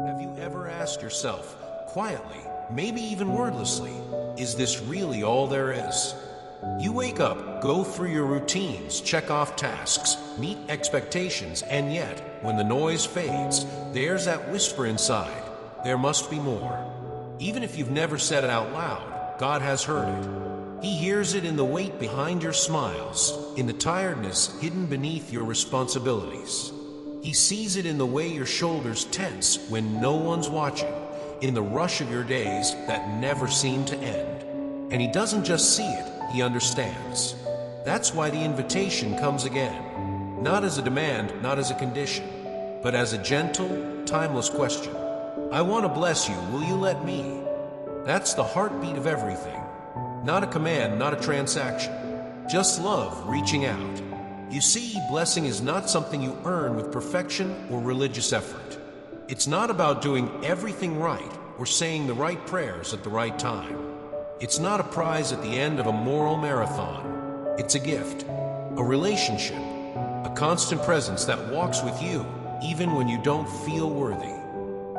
Have you ever asked yourself, quietly, maybe even wordlessly, is this really all there is? You wake up, go through your routines, check off tasks, meet expectations, and yet, when the noise fades, there's that whisper inside. There must be more. Even if you've never said it out loud, God has heard it. He hears it in the weight behind your smiles, in the tiredness hidden beneath your responsibilities. He sees it in the way your shoulders tense when no one's watching, in the rush of your days that never seem to end. And he doesn't just see it, he understands. That's why the invitation comes again. Not as a demand, not as a condition, but as a gentle, timeless question. I want to bless you, will you let me? That's the heartbeat of everything. Not a command, not a transaction. Just love reaching out. You see, blessing is not something you earn with perfection or religious effort. It's not about doing everything right or saying the right prayers at the right time. It's not a prize at the end of a moral marathon. It's a gift, a relationship, a constant presence that walks with you even when you don't feel worthy.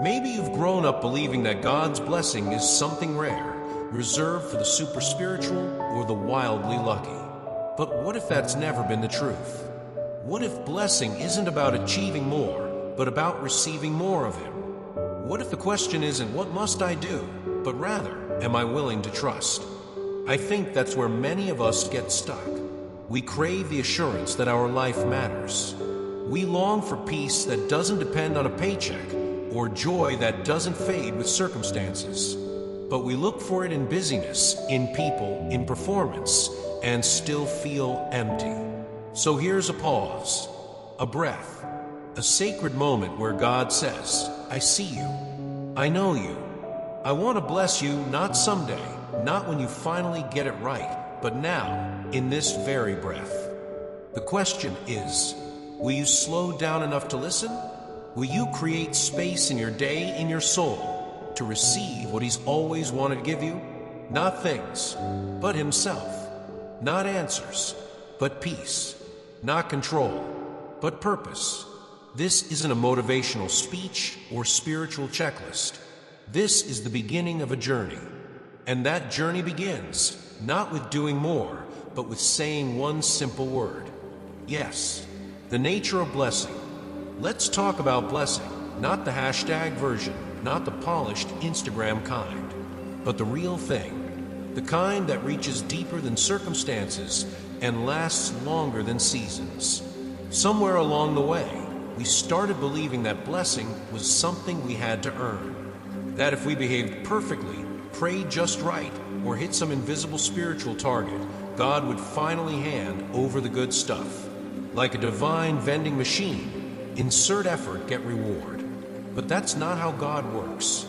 Maybe you've grown up believing that God's blessing is something rare, reserved for the super spiritual or the wildly lucky. But what if that's never been the truth? What if blessing isn't about achieving more, but about receiving more of Him? What if the question isn't, what must I do, but rather, am I willing to trust? I think that's where many of us get stuck. We crave the assurance that our life matters. We long for peace that doesn't depend on a paycheck, or joy that doesn't fade with circumstances. But we look for it in busyness, in people, in performance, and still feel empty. So here's a pause, a breath, a sacred moment where God says, I see you, I know you. I want to bless you not someday, not when you finally get it right, but now, in this very breath. The question is, will you slow down enough to listen? Will you create space in your day, in your soul, to receive what He's always wanted to give you? Not things, but Himself. Not answers, but peace. Not control, but purpose. This isn't a motivational speech or spiritual checklist. This is the beginning of a journey. And that journey begins, not with doing more, but with saying one simple word. Yes, the nature of blessing. Let's talk about blessing, not the hashtag version, not the polished Instagram kind, but the real thing. The kind that reaches deeper than circumstances and lasts longer than seasons. Somewhere along the way, we started believing that blessing was something we had to earn. That if we behaved perfectly, prayed just right, or hit some invisible spiritual target, God would finally hand over the good stuff. Like a divine vending machine, insert effort, get reward. But that's not how God works.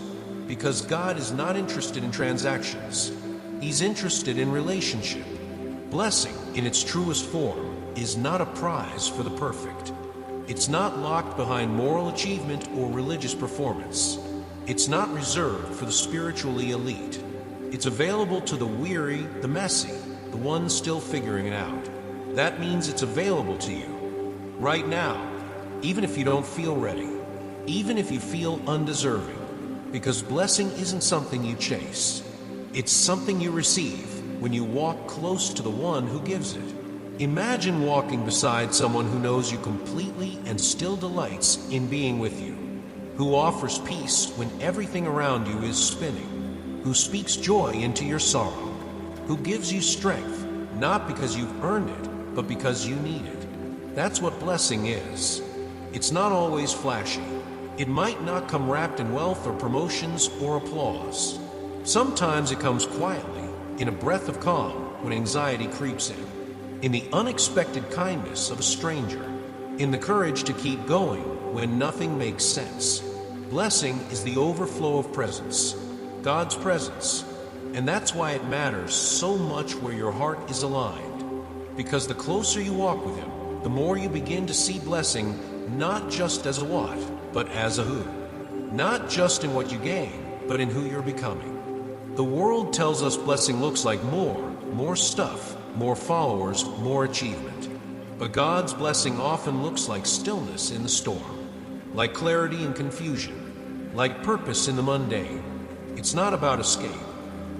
Because God is not interested in transactions. He's interested in relationship. Blessing, in its truest form, is not a prize for the perfect. It's not locked behind moral achievement or religious performance. It's not reserved for the spiritually elite. It's available to the weary, the messy, the ones still figuring it out. That means it's available to you, right now, even if you don't feel ready, even if you feel undeserving, because blessing isn't something you chase. It's something you receive when you walk close to the one who gives it. Imagine walking beside someone who knows you completely and still delights in being with you, who offers peace when everything around you is spinning, who speaks joy into your sorrow, who gives you strength, not because you've earned it, but because you need it. That's what blessing is. It's not always flashy. It might not come wrapped in wealth or promotions or applause. Sometimes it comes quietly, in a breath of calm when anxiety creeps in the unexpected kindness of a stranger, in the courage to keep going when nothing makes sense. Blessing is the overflow of presence, God's presence, and that's why it matters so much where your heart is aligned. Because the closer you walk with Him, the more you begin to see blessing not just as a what, but as a who. Not just in what you gain, but in who you're becoming. The world tells us blessing looks like more stuff, more followers, more achievement. But God's blessing often looks like stillness in the storm, like clarity in confusion, Like purpose in the mundane, it's not about escape.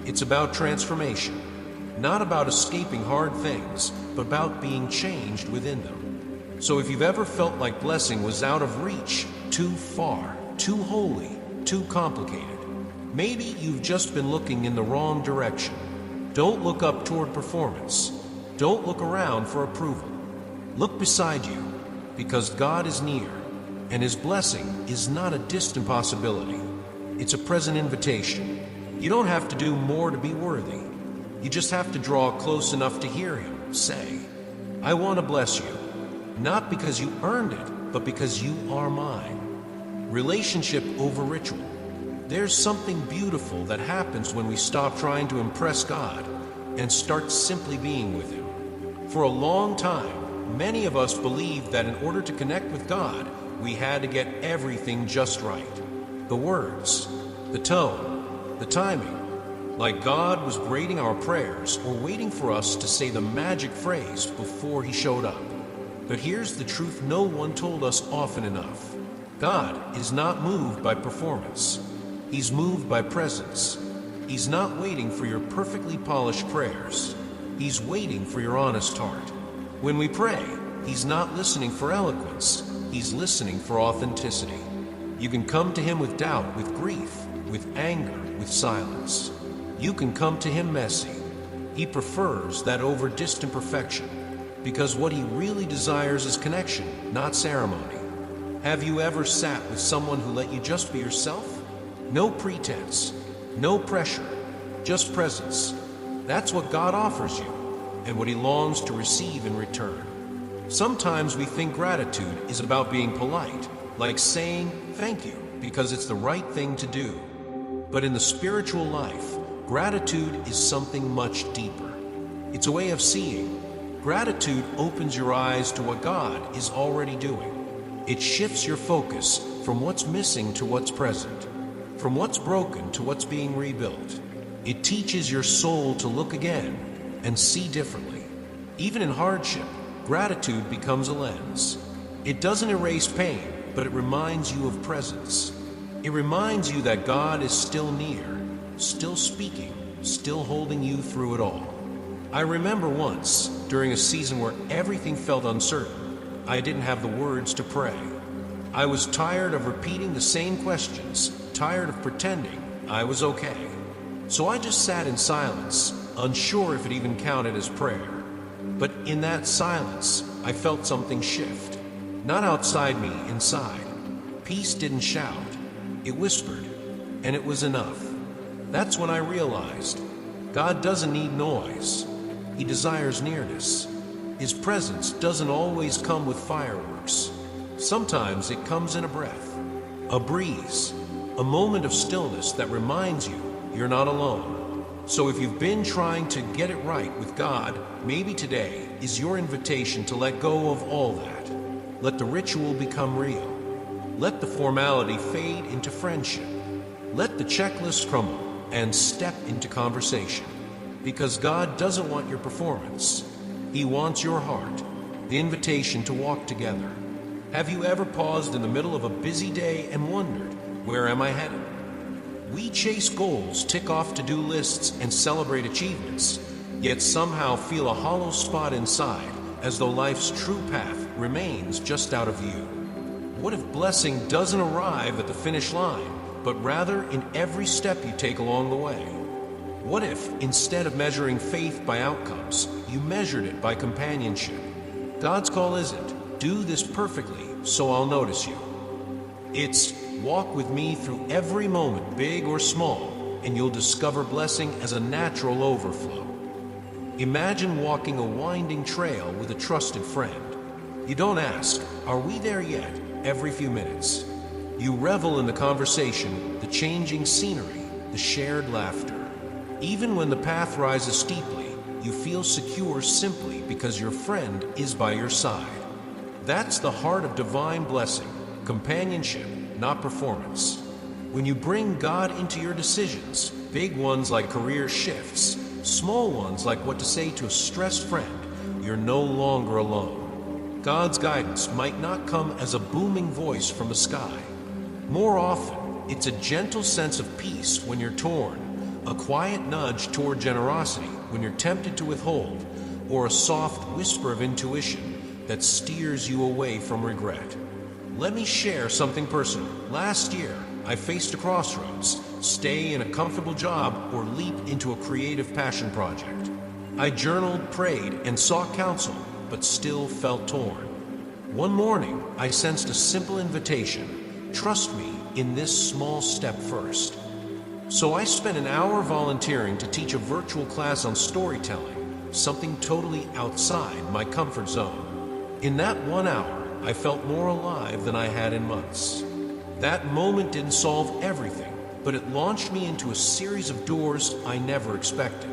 It's about transformation. Not about escaping hard things, but about being changed within them. So if you've ever felt like blessing was out of reach, too far, too holy, too complicated, maybe you've just been looking in the wrong direction. Don't look up toward performance. Don't look around for approval. Look beside you, because God is near, and His blessing is not a distant possibility. It's a present invitation. You don't have to do more to be worthy. You just have to draw close enough to hear Him say, "I want to bless you, not because you earned it, but because you are mine." Relationship over ritual. There's something beautiful that happens when we stop trying to impress God and start simply being with Him. For a long time, many of us believed that in order to connect with God, we had to get everything just right. The words, the tone, the timing. Like God was grading our prayers or waiting for us to say the magic phrase before He showed up. But here's the truth no one told us often enough. God is not moved by performance. He's moved by presence. He's not waiting for your perfectly polished prayers. He's waiting for your honest heart. When we pray, He's not listening for eloquence. He's listening for authenticity. You can come to Him with doubt, with grief, with anger, with silence. You can come to Him messy. He prefers that over distant perfection, because what He really desires is connection, not ceremony. Have you ever sat with someone who let you just be yourself? No pretense, no pressure, just presence. That's what God offers you, and what He longs to receive in return. Sometimes we think gratitude is about being polite, like saying thank you because it's the right thing to do. But in the spiritual life, gratitude is something much deeper. It's a way of seeing. Gratitude opens your eyes to what God is already doing. It shifts your focus from what's missing to what's present, from what's broken to what's being rebuilt. It teaches your soul to look again and see differently. Even in hardship, gratitude becomes a lens. It doesn't erase pain, but it reminds you of presence. It reminds you that God is still near, still speaking, still holding you through it all. I remember once, during a season where everything felt uncertain, I didn't have the words to pray. I was tired of repeating the same questions, tired of pretending I was okay. So I just sat in silence, unsure if it even counted as prayer. But in that silence, I felt something shift. Not outside me, inside. Peace didn't shout. It whispered, and it was enough. That's when I realized God doesn't need noise. He desires nearness. His presence doesn't always come with fireworks. Sometimes it comes in a breath, a breeze, a moment of stillness that reminds you you're not alone. So if you've been trying to get it right with God, maybe today is your invitation to let go of all that. Let the ritual become real. Let the formality fade into friendship. Let the checklist crumble and step into conversation. Because God doesn't want your performance. He wants your heart, the invitation to walk together. Have you ever paused in the middle of a busy day and wondered, where am I headed? We chase goals, tick off to-do lists, and celebrate achievements, yet somehow feel a hollow spot inside, as though life's true path remains just out of view. What if blessing doesn't arrive at the finish line, but rather in every step you take along the way? What if, instead of measuring faith by outcomes, you measured it by companionship? God's call isn't, do this perfectly so I'll notice you. It's, walk with me through every moment, big or small, and you'll discover blessing as a natural overflow. Imagine walking a winding trail with a trusted friend. You don't ask, are we there yet, every few minutes. You revel in the conversation, the changing scenery, the shared laughter. Even when the path rises steeply, you feel secure simply because your friend is by your side. That's the heart of divine blessing, companionship, not performance. When you bring God into your decisions, big ones like career shifts, small ones like what to say to a stressed friend, you're no longer alone. God's guidance might not come as a booming voice from the sky. More often, It's a gentle sense of peace when you're torn, a quiet nudge toward generosity when you're tempted to withhold, or a soft whisper of intuition that steers you away from regret. Let me share something personal. Last year, I faced a crossroads: stay in a comfortable job or leap into a creative passion project. I journaled, prayed, and sought counsel, but still felt torn. One morning, I sensed a simple invitation: trust me in this small step first. So I spent an hour volunteering to teach a virtual class on storytelling, something totally outside my comfort zone. In that 1 hour, I felt more alive than I had in months. That moment didn't solve everything, but it launched me into a series of doors I never expected.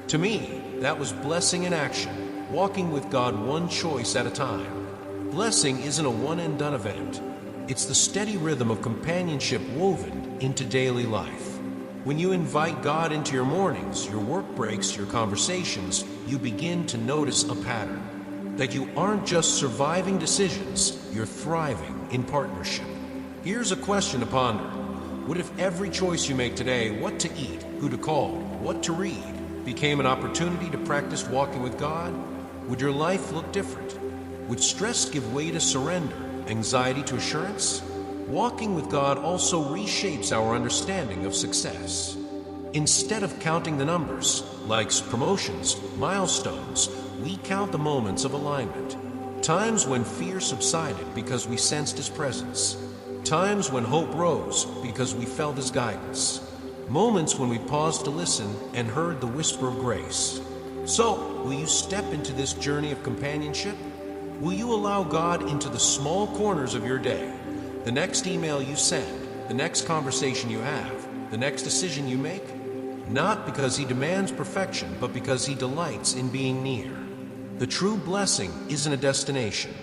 To me, that was blessing in action, walking with God one choice at a time. Blessing isn't a one-and-done event. It's the steady rhythm of companionship woven into daily life. When you invite God into your mornings, your work breaks, your conversations, you begin to notice a pattern. That you aren't just surviving decisions, you're thriving in partnership. Here's a question to ponder. What if every choice you make today, what to eat, who to call, what to read, became an opportunity to practice walking with God? Would your life look different? Would stress give way to surrender, anxiety to assurance? Walking with God also reshapes our understanding of success. Instead of counting the numbers, likes, promotions, milestones, we count the moments of alignment. Times when fear subsided because we sensed His presence. Times when hope rose because we felt His guidance. Moments when we paused to listen and heard the whisper of grace. So, will you step into this journey of companionship? Will you allow God into the small corners of your day? The next email you send, the next conversation you have, the next decision you make? Not because He demands perfection, but because He delights in being near. The true blessing isn't a destination.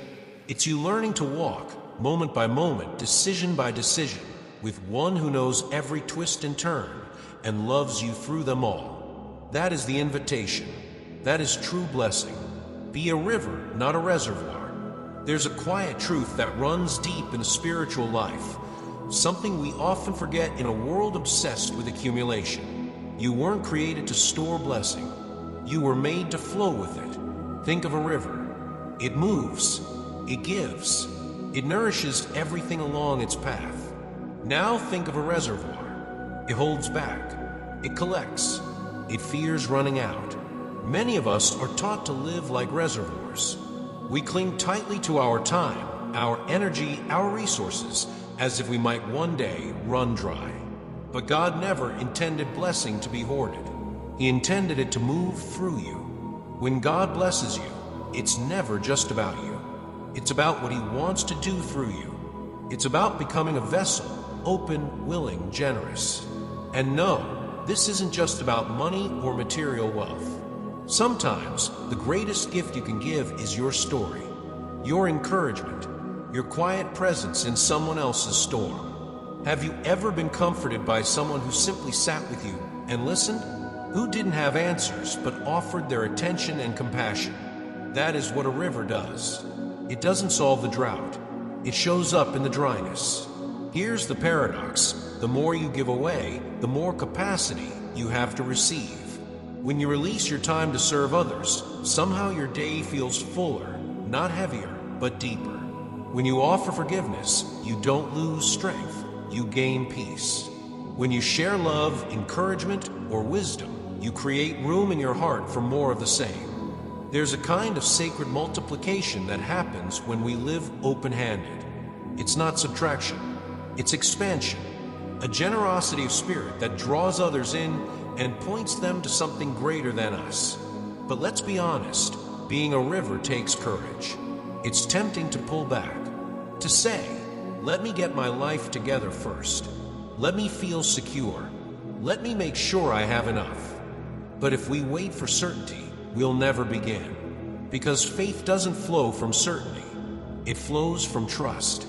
It's you learning to walk, moment by moment, decision by decision, with one who knows every twist and turn and loves you through them all. That is the invitation. That is true blessing. Be a river, not a reservoir. There's a quiet truth that runs deep in the spiritual life, something we often forget in a world obsessed with accumulation. You weren't created to store blessing. You were made to flow with it. Think of a river. It moves. It gives. It nourishes everything along its path. Now think of a reservoir. It holds back. It collects. It fears running out. Many of us are taught to live like reservoirs. We cling tightly to our time, our energy, our resources, as if we might one day run dry. But God never intended blessing to be hoarded. He intended it to move through you. When God blesses you, it's never just about you. It's about what He wants to do through you. It's about becoming a vessel, open, willing, generous. And no, this isn't just about money or material wealth. Sometimes the greatest gift you can give is your story, your encouragement, your quiet presence in someone else's storm. Have you ever been comforted by someone who simply sat with you and listened? Who didn't have answers but offered their attention and compassion? That is what a river does. It doesn't solve the drought. It shows up in the dryness. Here's the paradox. The more you give away, the more capacity you have to receive. When you release your time to serve others, somehow your day feels fuller, not heavier, but deeper. When you offer forgiveness, you don't lose strength, you gain peace. When you share love, encouragement, or wisdom, you create room in your heart for more of the same. There's a kind of sacred multiplication that happens when we live open-handed. It's not subtraction, it's expansion. A generosity of spirit that draws others in and points them to something greater than us. But let's be honest, being a river takes courage. It's tempting to pull back, to say, let me get my life together first. Let me feel secure. Let me make sure I have enough. But if we wait for certainty, we'll never begin. Because faith doesn't flow from certainty. It flows from trust.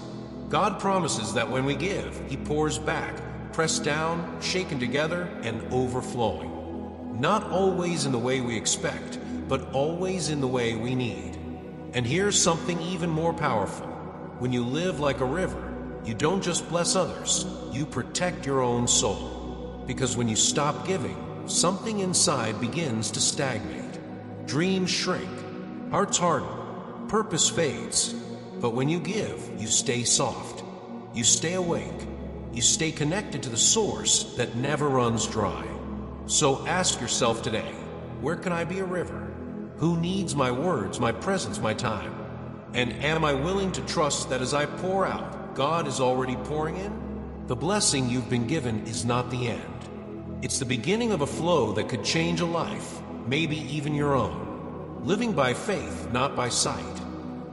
God promises that when we give, He pours back, pressed down, shaken together, and overflowing. Not always in the way we expect, but always in the way we need. And here's something even more powerful. When you live like a river, You don't just bless others, you protect your own soul. Because when you stop giving, something inside begins to stagnate. Dreams shrink, hearts harden, purpose fades. But when you give, you stay soft. You stay awake. You stay connected to the source that never runs dry. So ask yourself today, where can I be a river? Who needs my words, my presence, my time? And am I willing to trust that as I pour out, God is already pouring in? The blessing you've been given is not the end. It's the beginning of a flow that could change a life, maybe even your own. Living by faith, not by sight.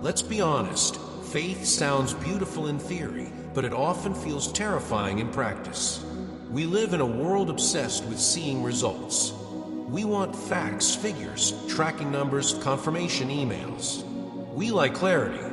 Let's be honest, faith sounds beautiful in theory, but it often feels terrifying in practice. We live in a world obsessed with seeing results. We want facts, figures, tracking numbers, confirmation emails. We like clarity.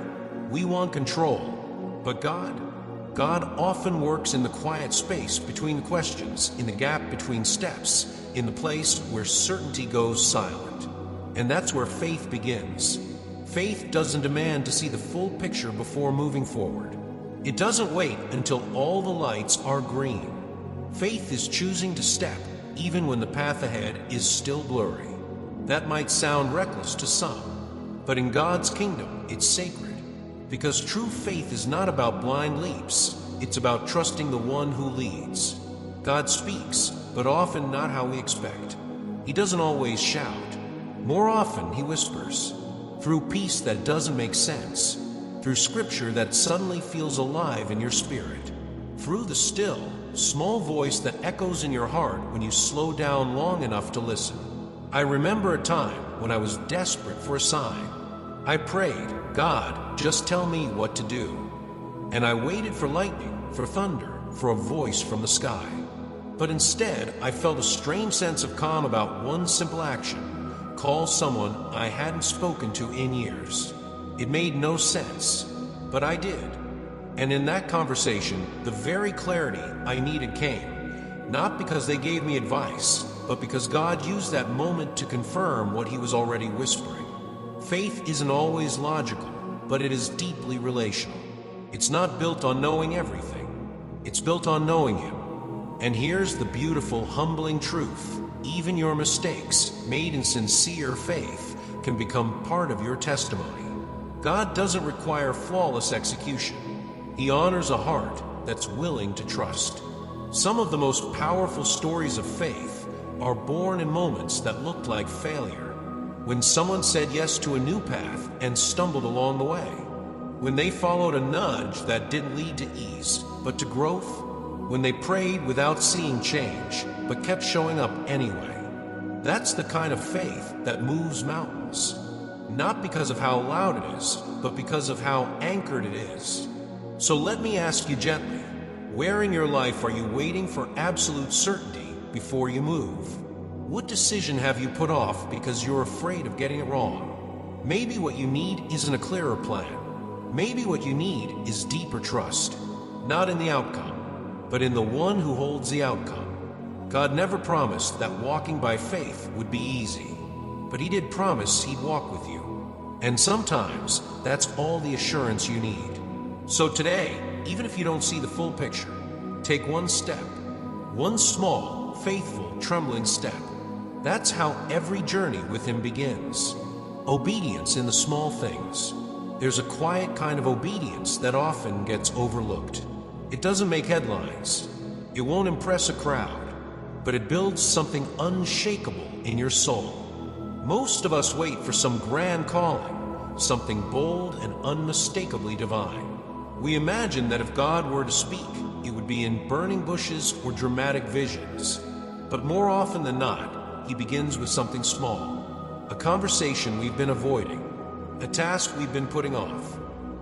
We want control. But God often works in the quiet space between the questions, in the gap between steps, in the place where certainty goes silent. And that's where faith begins. Faith doesn't demand to see the full picture before moving forward. It doesn't wait until all the lights are green. Faith is choosing to step even when the path ahead is still blurry. That might sound reckless to some, but in God's kingdom, it's sacred. Because true faith is not about blind leaps, it's about trusting the one who leads. God speaks, but often not how we expect. He doesn't always shout. More often, he whispers. Through peace that doesn't make sense. Through scripture that suddenly feels alive in your spirit. Through the still, small voice that echoes in your heart when you slow down long enough to listen. I remember a time when I was desperate for a sign. I prayed, God, just tell me what to do. And I waited for lightning, for thunder, for a voice from the sky. But instead, I felt a strange sense of calm about one simple action: call someone I hadn't spoken to in years. It made no sense, but I did. And in that conversation, the very clarity I needed came, not because they gave me advice, but because God used that moment to confirm what he was already whispering. Faith isn't always logical, but it is deeply relational. It's not built on knowing everything. It's built on knowing him. And here's the beautiful, humbling truth. Even your mistakes, made in sincere faith, can become part of your testimony. God doesn't require flawless execution. He honors a heart that's willing to trust. Some of the most powerful stories of faith are born in moments that looked like failure. When someone said yes to a new path and stumbled along the way. When they followed a nudge that didn't lead to ease, but to growth. When they prayed without seeing change, but kept showing up anyway. That's the kind of faith that moves mountains. Not because of how loud it is, but because of how anchored it is. So let me ask you gently, where in your life are you waiting for absolute certainty before you move? What decision have you put off because you're afraid of getting it wrong? Maybe what you need isn't a clearer plan. Maybe what you need is deeper trust, not in the outcome, but in the one who holds the outcome. God never promised that walking by faith would be easy, but he did promise he'd walk with you. And sometimes that's all the assurance you need. So today, even if you don't see the full picture, take one step, one small, faithful, trembling step. That's how every journey with him begins. Obedience in the small things. There's a quiet kind of obedience that often gets overlooked. It doesn't make headlines. It won't impress a crowd, but it builds something unshakable in your soul. Most of us wait for some grand calling, something bold and unmistakably divine. We imagine that if God were to speak, it would be in burning bushes or dramatic visions. But more often than not, he begins with something small. A conversation we've been avoiding. A task we've been putting off.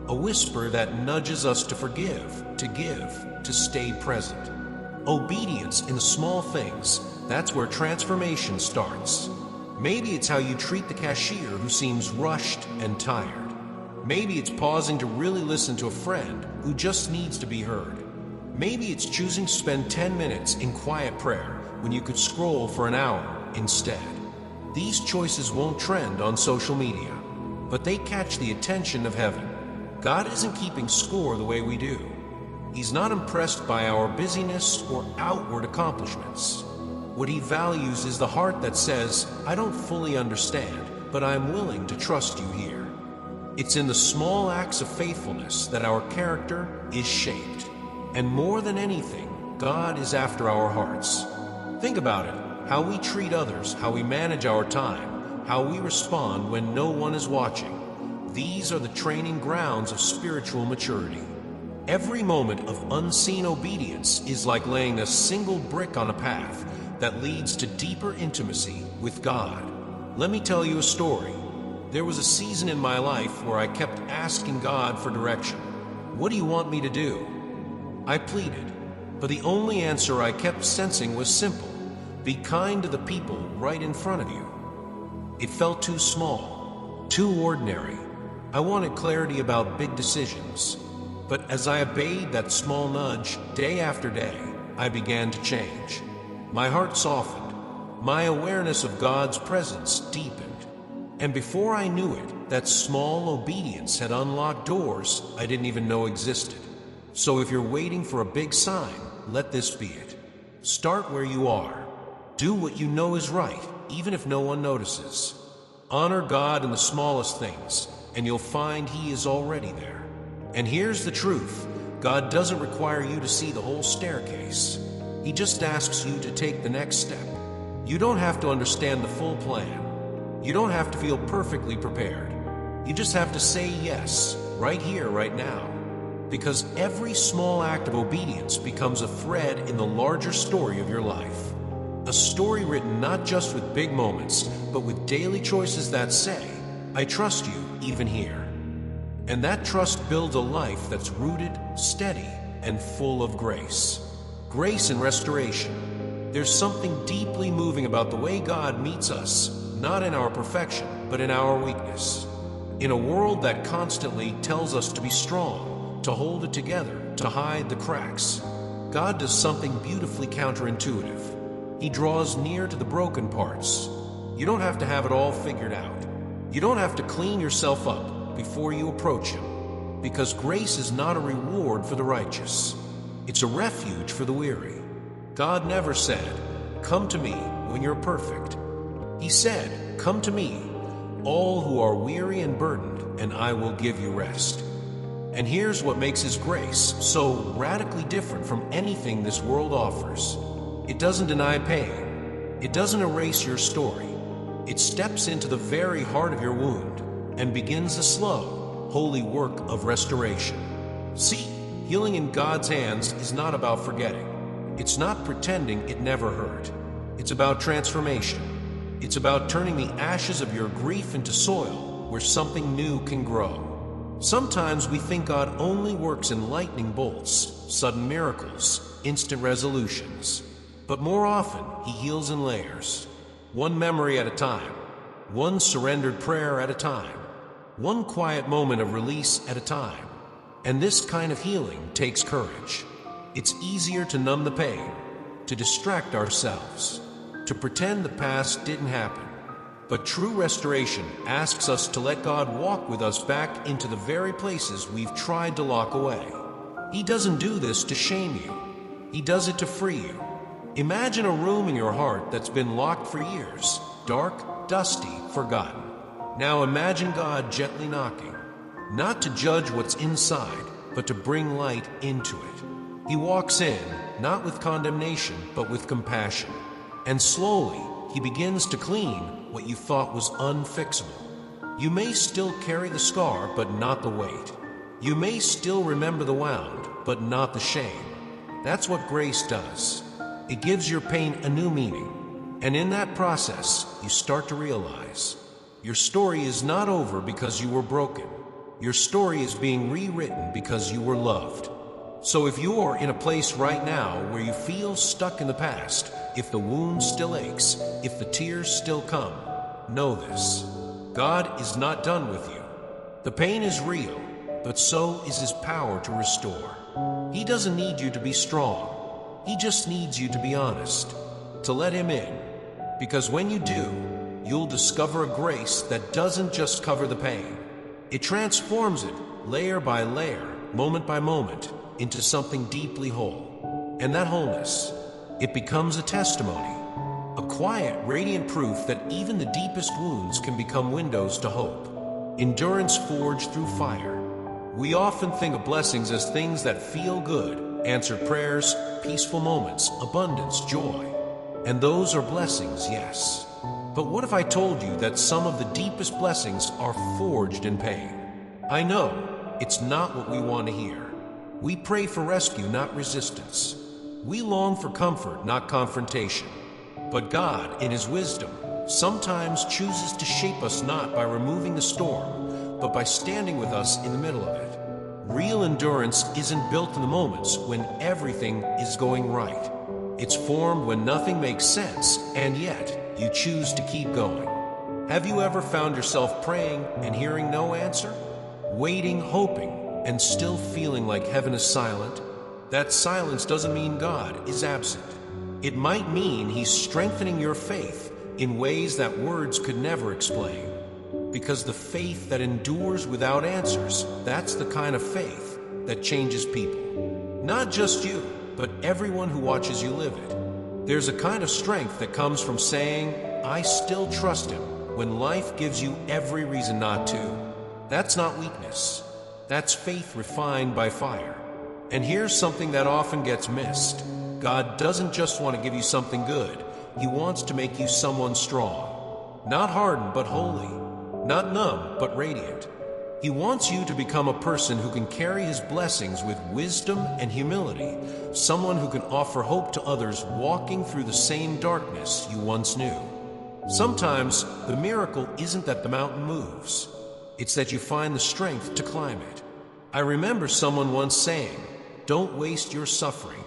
A whisper that nudges us to forgive, to give, to stay present. Obedience in the small things, that's where transformation starts. Maybe it's how you treat the cashier who seems rushed and tired. Maybe it's pausing to really listen to a friend who just needs to be heard. Maybe it's choosing to spend 10 minutes in quiet prayer when you could scroll for an hour instead. These choices won't trend on social media, but they catch the attention of heaven. God isn't keeping score the way we do. He's not impressed by our busyness or outward accomplishments. What he values is the heart that says, I don't fully understand, but I'm willing to trust you here. It's in the small acts of faithfulness that our character is shaped. And more than anything, God is after our hearts. Think about it, how we treat others, how we manage our time, how we respond when no one is watching. These are the training grounds of spiritual maturity. Every moment of unseen obedience is like laying a single brick on a path that leads to deeper intimacy with God. Let me tell you a story. There was a season in my life where I kept asking God for direction. What do you want me to do? I pleaded, but the only answer I kept sensing was simple. Be kind to the people right in front of you. It felt too small, too ordinary. I wanted clarity about big decisions. But as I obeyed that small nudge day after day, I began to change. My heart softened. My awareness of God's presence deepened. And before I knew it, that small obedience had unlocked doors I didn't even know existed. So if you're waiting for a big sign, let this be it. Start where you are. Do what you know is right, even if no one notices. Honor God in the smallest things, and you'll find He is already there. And here's the truth. God doesn't require you to see the whole staircase. He just asks you to take the next step. You don't have to understand the full plan. You don't have to feel perfectly prepared. You just have to say yes, right here, right now. Because every small act of obedience becomes a thread in the larger story of your life. A story written not just with big moments, but with daily choices that say, I trust you even here. And that trust builds a life that's rooted, steady, and full of grace. Grace and restoration. There's something deeply moving about the way God meets us, not in our perfection, but in our weakness. In a world that constantly tells us to be strong, to hold it together, to hide the cracks, God does something beautifully counterintuitive. He draws near to the broken parts. You don't have to have it all figured out. You don't have to clean yourself up before you approach Him, because grace is not a reward for the righteous. It's a refuge for the weary. God never said, come to me when you're perfect. He said, come to me, all who are weary and burdened, and I will give you rest. And here's what makes His grace so radically different from anything this world offers. It doesn't deny pain. It doesn't erase your story. It steps into the very heart of your wound and begins a slow, holy work of restoration. See, healing in God's hands is not about forgetting. It's not pretending it never hurt. It's about transformation. It's about turning the ashes of your grief into soil where something new can grow. Sometimes we think God only works in lightning bolts, sudden miracles, instant resolutions. But more often, He heals in layers. One memory at a time. One surrendered prayer at a time. One quiet moment of release at a time. And this kind of healing takes courage. It's easier to numb the pain, to distract ourselves, to pretend the past didn't happen. But true restoration asks us to let God walk with us back into the very places we've tried to lock away. He doesn't do this to shame you. He does it to free you. Imagine a room in your heart that's been locked for years, dark, dusty, forgotten. Now imagine God gently knocking, not to judge what's inside, but to bring light into it. He walks in, not with condemnation, but with compassion. And slowly, He begins to clean what you thought was unfixable. You may still carry the scar, but not the weight. You may still remember the wound, but not the shame. That's what grace does. It gives your pain a new meaning. And in that process, you start to realize your story is not over because you were broken. Your story is being rewritten because you were loved. So if you are in a place right now where you feel stuck in the past, if the wound still aches, if the tears still come, know this: God is not done with you. The pain is real, but so is His power to restore. He doesn't need you to be strong. He just needs you to be honest, to let Him in. Because when you do, you'll discover a grace that doesn't just cover the pain. It transforms it, layer by layer, moment by moment, into something deeply whole. And that wholeness, it becomes a testimony, a quiet, radiant proof that even the deepest wounds can become windows to hope. Endurance forged through fire. We often think of blessings as things that feel good, answered prayers, peaceful moments, abundance, joy. And those are blessings, yes. But what if I told you that some of the deepest blessings are forged in pain? I know, it's not what we want to hear. We pray for rescue, not resistance. We long for comfort, not confrontation. But God, in His wisdom, sometimes chooses to shape us not by removing the storm, but by standing with us in the middle of it. Real endurance isn't built in the moments when everything is going right. It's formed when nothing makes sense, and yet you choose to keep going. Have you ever found yourself praying and hearing no answer? Waiting, hoping, and still feeling like heaven is silent? That silence doesn't mean God is absent. It might mean He's strengthening your faith in ways that words could never explain. Because the faith that endures without answers, that's the kind of faith that changes people. Not just you, but everyone who watches you live it. There's a kind of strength that comes from saying, I still trust Him, when life gives you every reason not to. That's not weakness. That's faith refined by fire. And here's something that often gets missed. God doesn't just want to give you something good. He wants to make you someone strong. Not hardened, but holy. Not numb, but radiant. He wants you to become a person who can carry His blessings with wisdom and humility, someone who can offer hope to others walking through the same darkness you once knew. Sometimes the miracle isn't that the mountain moves. It's that you find the strength to climb it. I remember someone once saying, "Don't waste your suffering."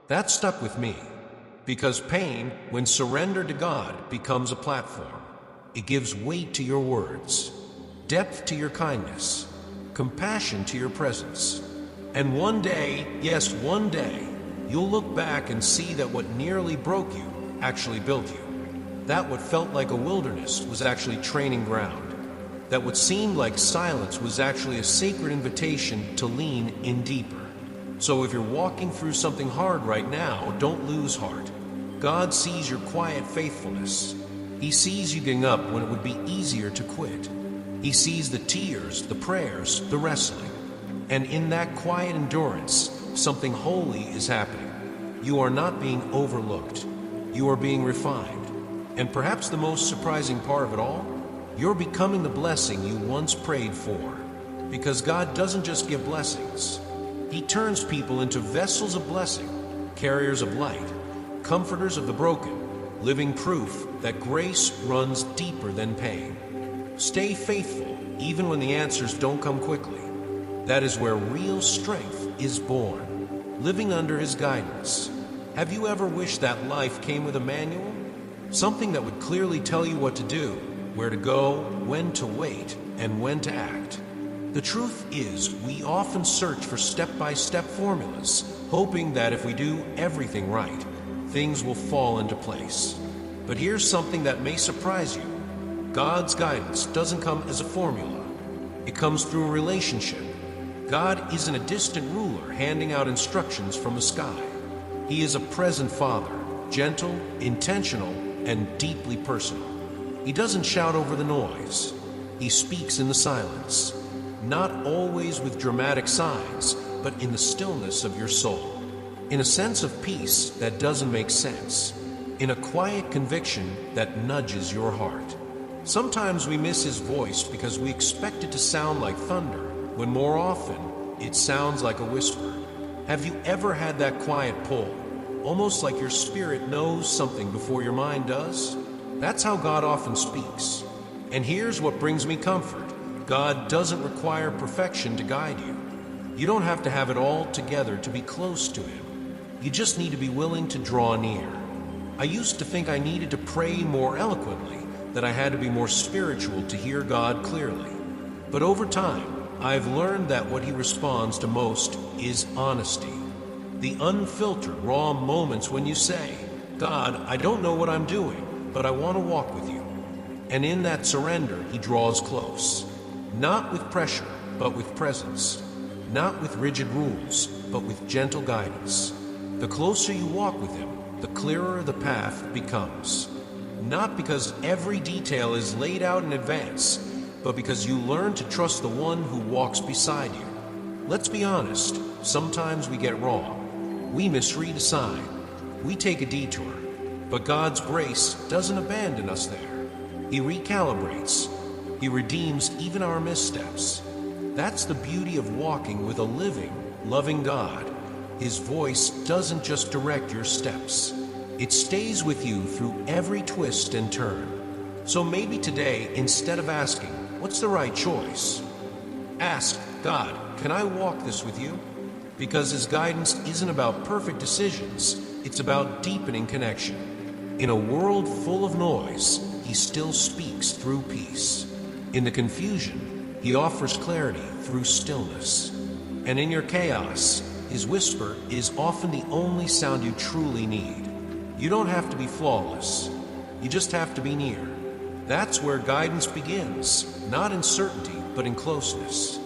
That stuck with me, because pain, when surrendered to God, becomes a platform. It gives weight to your words, depth to your kindness, compassion to your presence. And one day, yes, one day, you'll look back and see that what nearly broke you actually built you. That what felt like a wilderness was actually training ground. That what seemed like silence was actually a sacred invitation to lean in deeper. So if you're walking through something hard right now, don't lose heart. God sees your quiet faithfulness. He sees you getting up when it would be easier to quit. He sees the tears, the prayers, the wrestling. And in that quiet endurance, something holy is happening. You are not being overlooked. You are being refined. And perhaps the most surprising part of it all, you're becoming the blessing you once prayed for. Because God doesn't just give blessings. He turns people into vessels of blessing, carriers of light, comforters of the broken, living proof that grace runs deeper than pain. Stay faithful, even when the answers don't come quickly. That is where real strength is born, living under His guidance. Have you ever wished that life came with a manual? Something that would clearly tell you what to do, where to go, when to wait, and when to act. The truth is, we often search for step-by-step formulas, hoping that if we do everything right, things will fall into place. But here's something that may surprise you. God's guidance doesn't come as a formula. It comes through a relationship. God isn't a distant ruler handing out instructions from the sky. He is a present Father, gentle, intentional, and deeply personal. He doesn't shout over the noise. He speaks in the silence, not always with dramatic signs, but in the stillness of your soul, in a sense of peace that doesn't make sense, in a quiet conviction that nudges your heart. Sometimes we miss His voice because we expect it to sound like thunder, when more often it sounds like a whisper. Have you ever had that quiet pull, almost like your spirit knows something before your mind does? That's how God often speaks. And here's what brings me comfort. God doesn't require perfection to guide you. You don't have to have it all together to be close to Him. You just need to be willing to draw near. I used to think I needed to pray more eloquently, that I had to be more spiritual to hear God clearly. But over time, I've learned that what He responds to most is honesty. The unfiltered, raw moments when you say, God, I don't know what I'm doing, but I want to walk with you. And in that surrender, He draws close. Not with pressure, but with presence. Not with rigid rules, but with gentle guidance. The closer you walk with Him, the clearer the path becomes. Not because every detail is laid out in advance, but because you learn to trust the one who walks beside you. Let's be honest, sometimes we get wrong. We misread a sign. We take a detour. But God's grace doesn't abandon us there. He recalibrates. He redeems even our missteps. That's the beauty of walking with a living, loving God. His voice doesn't just direct your steps. It stays with you through every twist and turn. So maybe today, instead of asking, "What's the right choice?" ask, "God, can I walk this with you?" Because His guidance isn't about perfect decisions, it's about deepening connection. In a world full of noise, He still speaks through peace. In the confusion, He offers clarity through stillness. And in your chaos, His whisper is often the only sound you truly need. You don't have to be flawless. You just have to be near. That's where guidance begins, not in certainty, but in closeness.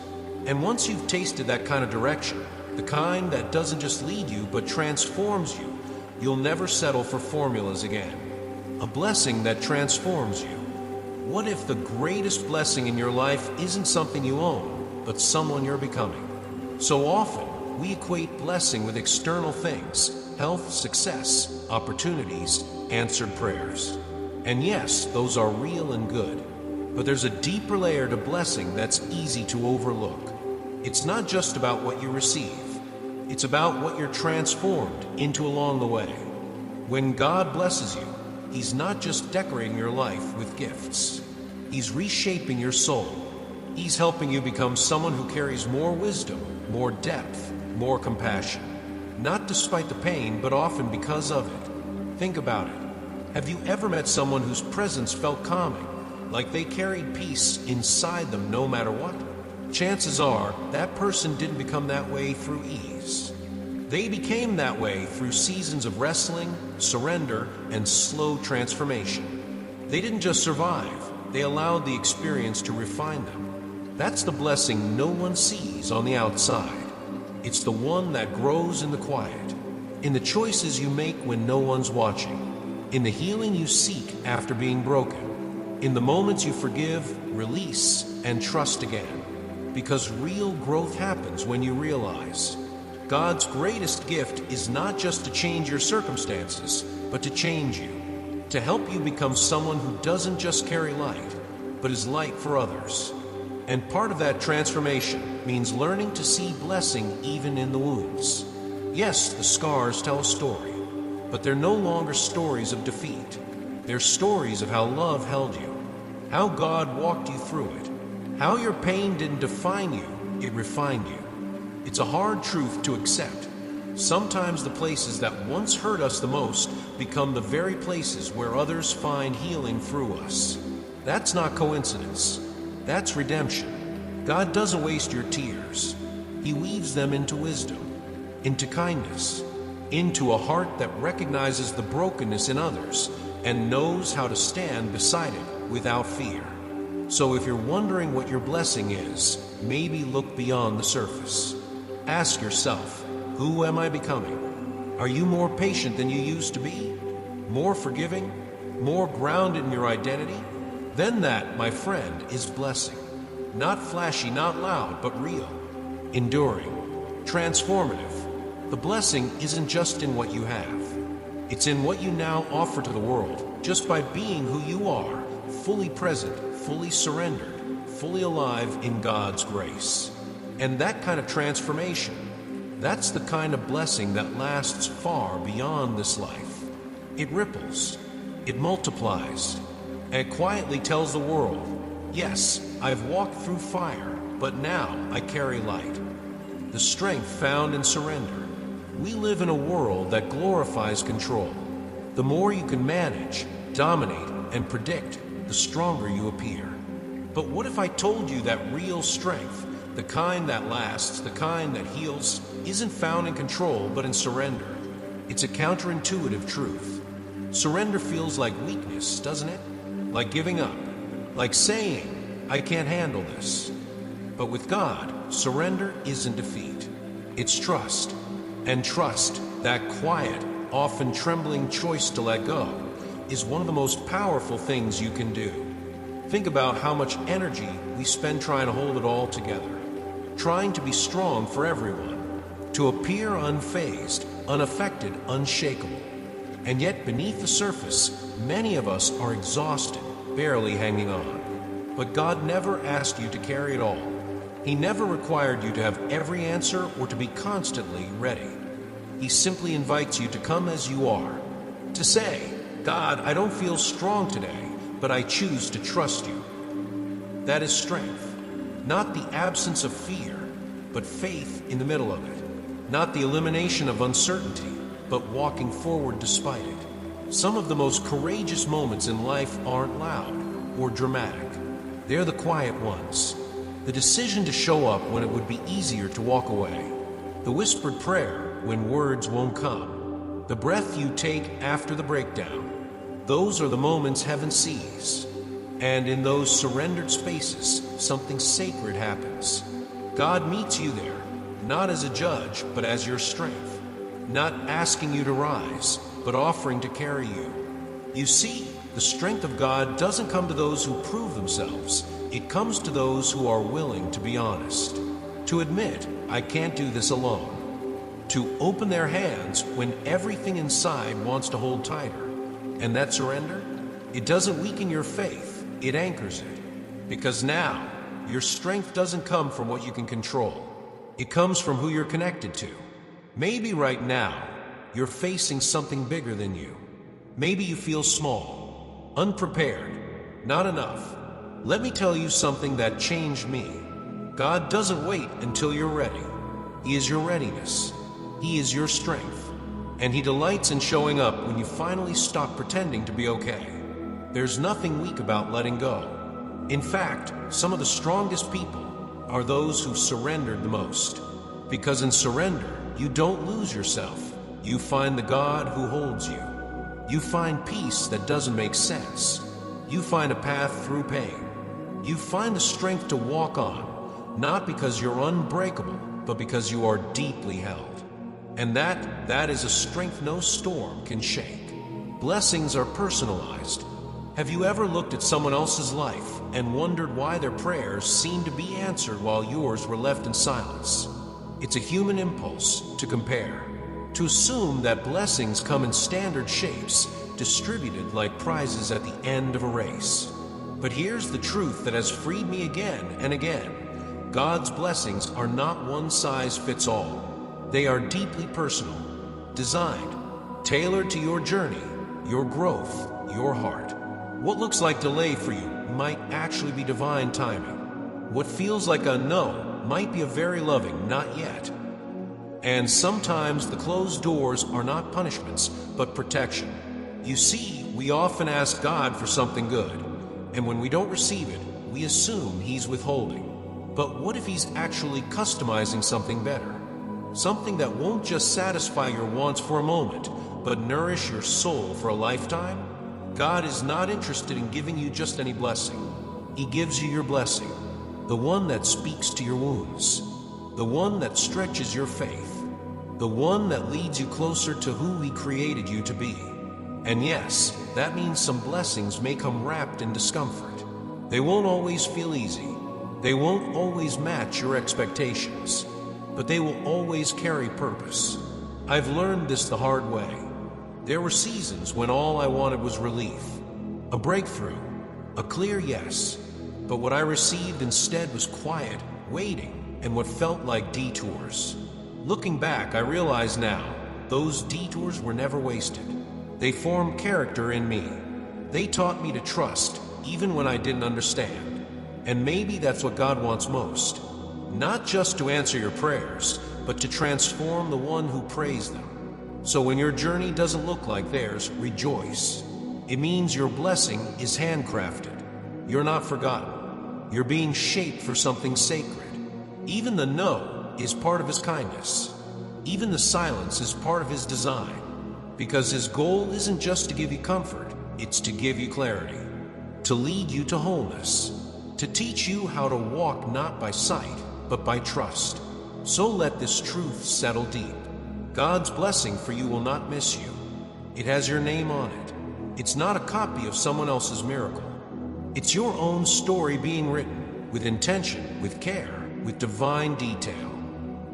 And once you've tasted that kind of direction, the kind that doesn't just lead you, but transforms you, you'll never settle for formulas again. A blessing that transforms you. What if the greatest blessing in your life isn't something you own, but someone you're becoming? So often, we equate blessing with external things: health, success, opportunities, answered prayers. And yes, those are real and good. But there's a deeper layer to blessing that's easy to overlook. It's not just about what you receive. It's about what you're transformed into along the way. When God blesses you, He's not just decorating your life with gifts. He's reshaping your soul. He's helping you become someone who carries more wisdom, more depth, more compassion. Not despite the pain, but often because of it. Think about it. Have you ever met someone whose presence felt calming, like they carried peace inside them no matter what? Chances are that person didn't become that way through ease. They became that way through seasons of wrestling, surrender, and slow transformation. They didn't just survive, they allowed the experience to refine them. That's the blessing no one sees on the outside. It's the one that grows in the quiet, in the choices you make when no one's watching, in the healing you seek after being broken, in the moments you forgive, release, and trust again. Because real growth happens when you realize God's greatest gift is not just to change your circumstances, but to change you, to help you become someone who doesn't just carry light, but is light for others. And part of that transformation means learning to see blessing even in the wounds. Yes, the scars tell a story, but they're no longer stories of defeat. They're stories of how love held you, how God walked you through it, how your pain didn't define you, it refined you. It's a hard truth to accept. Sometimes the places that once hurt us the most become the very places where others find healing through us. That's not coincidence. That's redemption. God doesn't waste your tears. He weaves them into wisdom, into kindness, into a heart that recognizes the brokenness in others and knows how to stand beside it without fear. So if you're wondering what your blessing is, maybe look beyond the surface. Ask yourself, who am I becoming? Are you more patient than you used to be? More forgiving? More grounded in your identity? Then that, my friend, is blessing. Not flashy, not loud, but real. Enduring. Transformative. The blessing isn't just in what you have. It's in what you now offer to the world, just by being who you are, fully present, fully surrendered, fully alive in God's grace. And that kind of transformation, that's the kind of blessing that lasts far beyond this life. It ripples, it multiplies, and it quietly tells the world, yes, I've walked through fire, but now I carry light. The strength found in surrender. We live in a world that glorifies control. The more you can manage, dominate, and predict, the stronger you appear. But what if I told you that real strength, the kind that lasts, the kind that heals, isn't found in control but in surrender? It's a counterintuitive truth. Surrender feels like weakness, doesn't it? Like giving up, like saying, I can't handle this. But with God, surrender isn't defeat. It's trust. And trust, that quiet, often trembling choice to let go, is one of the most powerful things you can do. Think about how much energy we spend trying to hold it all together, trying to be strong for everyone, to appear unfazed, unaffected, unshakable. And yet beneath the surface, many of us are exhausted, barely hanging on. But God never asked you to carry it all. He never required you to have every answer or to be constantly ready. He simply invites you to come as you are, to say, God, I don't feel strong today, but I choose to trust you. That is strength, not the absence of fear, but faith in the middle of it, not the elimination of uncertainty, but walking forward despite it. Some of the most courageous moments in life aren't loud or dramatic. They're the quiet ones. The decision to show up when it would be easier to walk away. The whispered prayer when words won't come. The breath you take after the breakdown. Those are the moments heaven sees. And in those surrendered spaces, something sacred happens. God meets you there, not as a judge, but as your strength. Not asking you to rise, but offering to carry you. You see, the strength of God doesn't come to those who prove themselves. It comes to those who are willing to be honest, to admit, I can't do this alone, to open their hands when everything inside wants to hold tighter. And that surrender, it doesn't weaken your faith, it anchors it. Because now, your strength doesn't come from what you can control. It comes from who you're connected to. Maybe right now, you're facing something bigger than you. Maybe you feel small, unprepared, not enough. Let me tell you something that changed me. God doesn't wait until you're ready. He is your readiness. He is your strength. And He delights in showing up when you finally stop pretending to be okay. There's nothing weak about letting go. In fact, some of the strongest people are those who surrendered the most. Because in surrender, you don't lose yourself. You find the God who holds you. You find peace that doesn't make sense. You find a path through pain. You find the strength to walk on, not because you're unbreakable, but because you are deeply held. And that is a strength no storm can shake. Blessings are personalized. Have you ever looked at someone else's life and wondered why their prayers seemed to be answered while yours were left in silence? It's a human impulse to compare, to assume that blessings come in standard shapes, distributed like prizes at the end of a race. But here's the truth that has freed me again and again. God's blessings are not one size fits all. They are deeply personal, designed, tailored to your journey, your growth, your heart. What looks like delay for you might actually be divine timing. What feels like a no might be a very loving not yet. And sometimes the closed doors are not punishments, but protection. You see, we often ask God for something good, and when we don't receive it, we assume He's withholding. But what if He's actually customizing something better? Something that won't just satisfy your wants for a moment, but nourish your soul for a lifetime? God is not interested in giving you just any blessing. He gives you your blessing, the one that speaks to your wounds, the one that stretches your faith, the one that leads you closer to who He created you to be. And yes, that means some blessings may come wrapped in discomfort. They won't always feel easy. They won't always match your expectations, but they will always carry purpose. I've learned this the hard way. There were seasons when all I wanted was relief, a breakthrough, a clear yes. But what I received instead was quiet, waiting, and what felt like detours. Looking back, I realize now, those detours were never wasted. They formed character in me. They taught me to trust, even when I didn't understand. And maybe that's what God wants most. Not just to answer your prayers, but to transform the one who prays them. So when your journey doesn't look like theirs, rejoice. It means your blessing is handcrafted. You're not forgotten. You're being shaped for something sacred. Even the no is part of His kindness. Even the silence is part of His design. Because His goal isn't just to give you comfort, it's to give you clarity, to lead you to wholeness, to teach you how to walk not by sight, but by trust. So let this truth settle deep. God's blessing for you will not miss you. It has your name on it. It's not a copy of someone else's miracle. It's your own story being written, with intention, with care, with divine detail.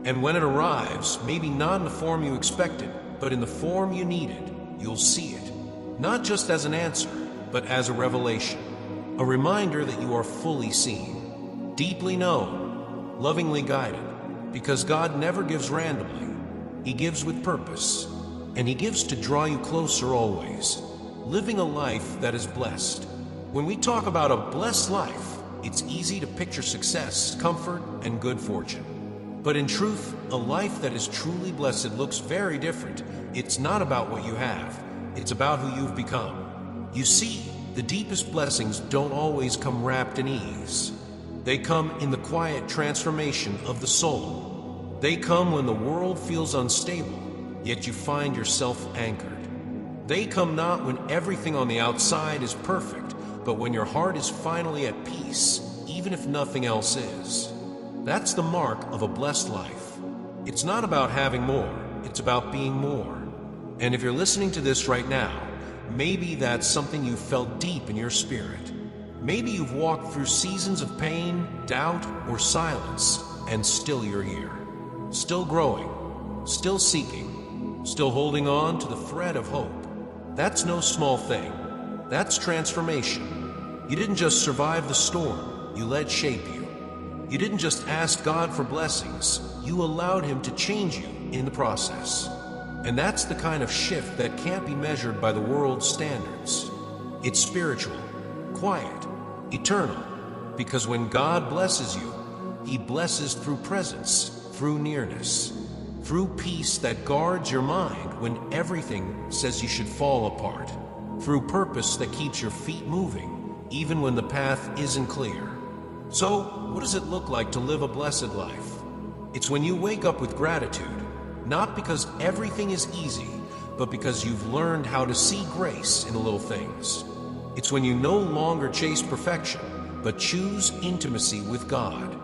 And when it arrives, maybe not in the form you expected, but in the form you needed, you'll see it. Not just as an answer, but as a revelation. A reminder that you are fully seen, deeply known, lovingly guided. Because God never gives randomly. He gives with purpose. And He gives to draw you closer always. Living a life that is blessed. When we talk about a blessed life, it's easy to picture success, comfort, and good fortune. But in truth, a life that is truly blessed looks very different. It's not about what you have. It's about who you've become. You see, the deepest blessings don't always come wrapped in ease. They come in the quiet transformation of the soul. They come when the world feels unstable, yet you find yourself anchored. They come not when everything on the outside is perfect, but when your heart is finally at peace, even if nothing else is. That's the mark of a blessed life. It's not about having more, it's about being more. And if you're listening to this right now, maybe that's something you felt deep in your spirit. Maybe you've walked through seasons of pain, doubt, or silence, and still you're here. Still growing, still seeking, still holding on to the thread of hope. That's no small thing. That's transformation. You didn't just survive the storm, you let shape you. You didn't just ask God for blessings, you allowed Him to change you in the process. And that's the kind of shift that can't be measured by the world's standards. It's spiritual, quiet, eternal, because when God blesses you, He blesses through presence, through nearness, through peace that guards your mind when everything says you should fall apart, through purpose that keeps your feet moving, even when the path isn't clear. So, what does it look like to live a blessed life? It's when you wake up with gratitude, not because everything is easy, but because you've learned how to see grace in the little things. It's when you no longer chase perfection, but choose intimacy with God.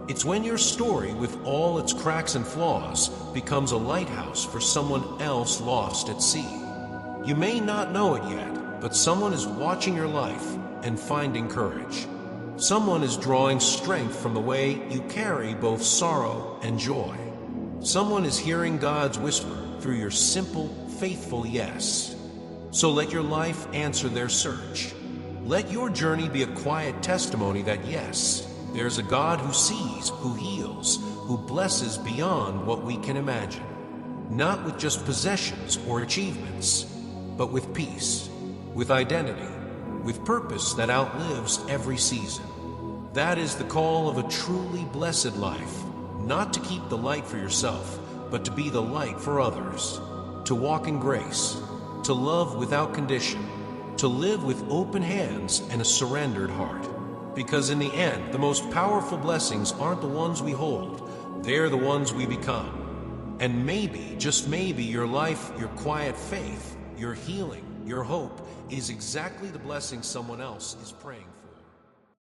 It's when your story, with all its cracks and flaws, becomes a lighthouse for someone else lost at sea. You may not know it yet, but someone is watching your life and finding courage. Someone is drawing strength from the way you carry both sorrow and joy. Someone is hearing God's whisper through your simple, faithful yes. So let your life answer their search. Let your journey be a quiet testimony that yes, there's a God who sees, who heals, who blesses beyond what we can imagine. Not with just possessions or achievements, but with peace, with identity, with purpose that outlives every season. That is the call of a truly blessed life, not to keep the light for yourself, but to be the light for others, to walk in grace, to love without condition, to live with open hands and a surrendered heart. Because in the end, the most powerful blessings aren't the ones we hold, they're the ones we become. And maybe, just maybe, your life, your quiet faith, your healing, your hope is exactly the blessing someone else is praying for.